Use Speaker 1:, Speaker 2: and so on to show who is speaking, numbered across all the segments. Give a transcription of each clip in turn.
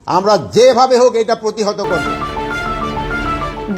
Speaker 1: আমরা যেভাবে হোক এটা প্রতিহত করব।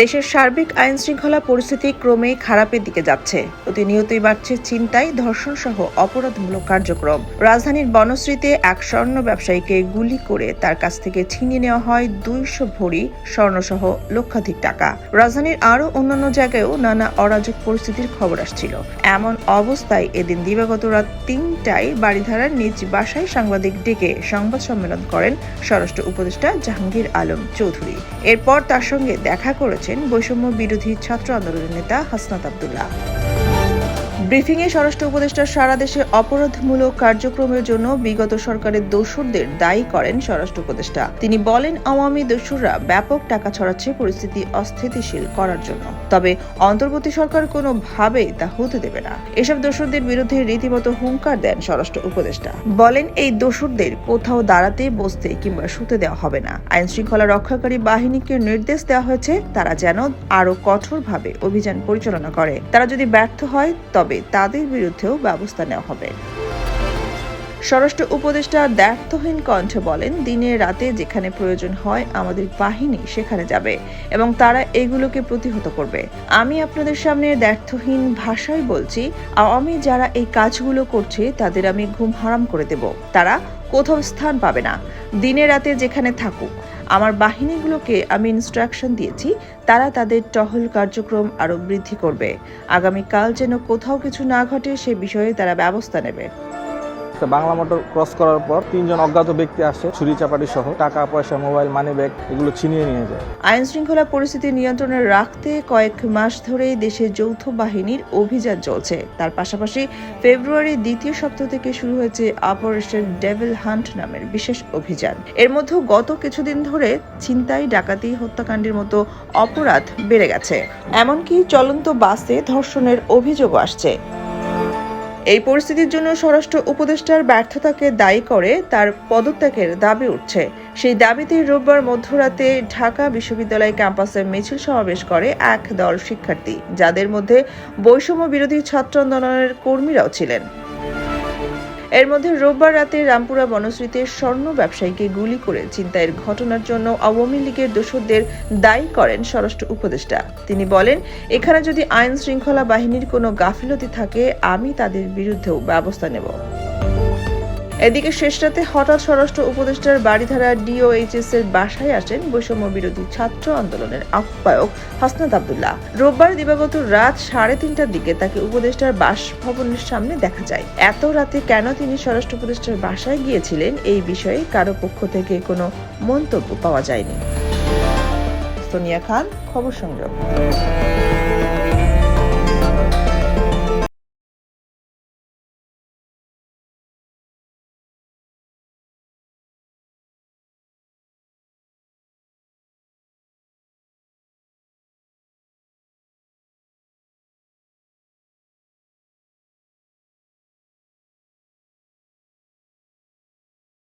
Speaker 2: দেশের সার্বিক আইন শৃঙ্খলা পরিস্থিতি ক্রমেই খারাপের দিকে যাচ্ছে। প্রতিনিয়তই বাড়ছে ছিনতাই, ধর্ষণ সহ অপরাধমূলক কার্যক্রম। রাজধানীর বনশ্রীতে এক স্বর্ণ ব্যবসায়ীকে গুলি করে তার কাছ থেকে ছিনিয়ে নেওয়া হয় 200 ভরি স্বর্ণসহ লক্ষাধিক টাকা। রাজধানীর আরও অন্যান্য জায়গায়ও নানা অরাজক পরিস্থিতির খবর আসছিল। এমন অবস্থায় এদিন দিবাগত রাত 3টায় বারিধারার নিজ বাসায় সাংবাদিক ডেকে সংবাদ সম্মেলন করেন স্বরাষ্ট্র উপদেষ্টা জাহাঙ্গীর আলম চৌধুরী। এরপর তার সঙ্গে দেখা করেছেন বৈষম্য বিরোধী ছাত্র আন্দোলনের নেতা হাসনাত আব্দুল্লাহ। ব্রিফিংয়ে স্বরাষ্ট্র উপদেষ্টা সারা দেশে অপরাধমূলক কার্যক্রমের জন্য বিগত সরকারের দোসরদের দায়ী করেন স্বরাষ্ট্র উপদেষ্টা। তিনি বলেন, আওয়ামী দোসররা ব্যাপক টাকা ছড়াচ্ছে পরিস্থিতি অস্থিতিশীল করার জন্য, তবে অন্তর্বর্তী সরকার কোনোভাবেই তা হতে দেবে না। এসব দোসরদের বিরুদ্ধে রীতিমতো হুঙ্কার দেন স্বরাষ্ট্র উপদেষ্টা। বলেন, এই দোসরদের কোথাও দাঁড়াতে, বসতে কিংবা শুতে দেওয়া হবে না। আইন শৃঙ্খলা রক্ষাকারী বাহিনীকে নির্দেশ দেওয়া হয়েছে তারা যেন আরো কঠোরভাবে অভিযান পরিচালনা করে। তারা যদি ব্যর্থ হয় তবে তাদের বিরুদ্ধেও ব্যবস্থা নেওয়া হবে। স্বরাষ্ট্র উপদেষ্টা দ্ব্যর্থহীন কণ্ঠে বলেন, দিনে রাতে যেখানে প্রয়োজন হয় আমাদের বাহিনী সেখানে যাবে এবং তারা এগুলোকে প্রতিহত করবে। আমি আপনাদের সামনে দ্ব্যর্থহীন ভাষায় বলছি, আওয়ামী যারা এই কাজগুলো করছে তাদের আমি ঘুম হারাম করে দেব। তারা কোথাও স্থান পাবে না। দিনে রাতে যেখানে থাকুক, আমার বাহিনীগুলোকে আমি ইনস্ট্রাকশন দিয়েছি তারা তাদের টহল কার্যক্রম আরো বৃদ্ধি করবে। আগামীকাল যেন কোথাও কিছু না ঘটে সে বিষয়ে তারা ব্যবস্থা নেবে।
Speaker 3: বাংলা মোটর ক্রস করার পর 3 জন অজ্ঞাত ব্যক্তি আসে ছুরি চাপাটি সহ টাকা পয়সা, মোবাইল, মানি ব্যাগ এগুলো ছিনিয়ে নিয়ে যায়।
Speaker 2: আইন শৃঙ্খলা পরিস্থিতি নিয়ন্ত্রণে রাখতে কয়েক মাস ধরেই দেশে যৌথ বাহিনীর অভিযান চলছে। তার পাশাপাশি ফেব্রুয়ারির দ্বিতীয় সপ্তাহ থেকে শুরু হয়েছে অপারেশন ডেভিল হান্ট নামের বিশেষ অভিযান। এর মধ্যে গত কিছুদিন ধরে ছিনতাই, ডাকাতি, হত্যাকাণ্ডের মতো অপরাধ বেড়ে গেছে। এমনকি চলন্ত বাসে ধর্ষণের অভিযোগও আসছে। এই পরিস্থিতির জন্য স্বরাষ্ট্র উপদেষ্টার ব্যর্থতাকে দায়ী করে তার পদত্যাগের দাবি উঠছে। সেই দাবিতে রোববার মধ্যরাতে ঢাকা বিশ্ববিদ্যালয় ক্যাম্পাসে মিছিল সমাবেশ করে এক দল শিক্ষার্থী, যাদের মধ্যে বৈষম্য বিরোধী ছাত্র আন্দোলনের কর্মীরাও ছিলেন। এর মধ্যে রোববার রাতে রামপুরা বনশ্রীতে স্বর্ণ ব্যবসায়ীকে গুলি করে ছিনতাইয়ের ঘটনার জন্য আওয়ামী লীগের দোসরদের দায়ী করেন স্বরাষ্ট্র উপদেষ্টা। তিনি বলেন, এখানে যদি আইন শৃঙ্খলা বাহিনীর কোনো গাফিলতি থাকে আমি তাদের বিরুদ্ধেও ব্যবস্থা নেব। এদিকে শেষ রাতে হঠাৎ স্বরাষ্ট্র উপদেষ্টার বারিধারা ডিওএইচএস এর বাসায় আসেন বৈষম্য বিরোধী ছাত্র আন্দোলনের আহ্বায়ক হাসনাত আব্দুল্লাহ। রোববার দিবাগত রাত 3:30টার দিকে তাকে উপদেষ্টার বাসভবনের সামনে দেখা যায়। এত রাতে কেন তিনি স্বরাষ্ট্র উপদেষ্টার বাসায় গিয়েছিলেন এই বিষয়ে কারো পক্ষ থেকে কোনো মন্তব্য পাওয়া যায়নি। সোনিয়া খান, খবর সংগ্রহ।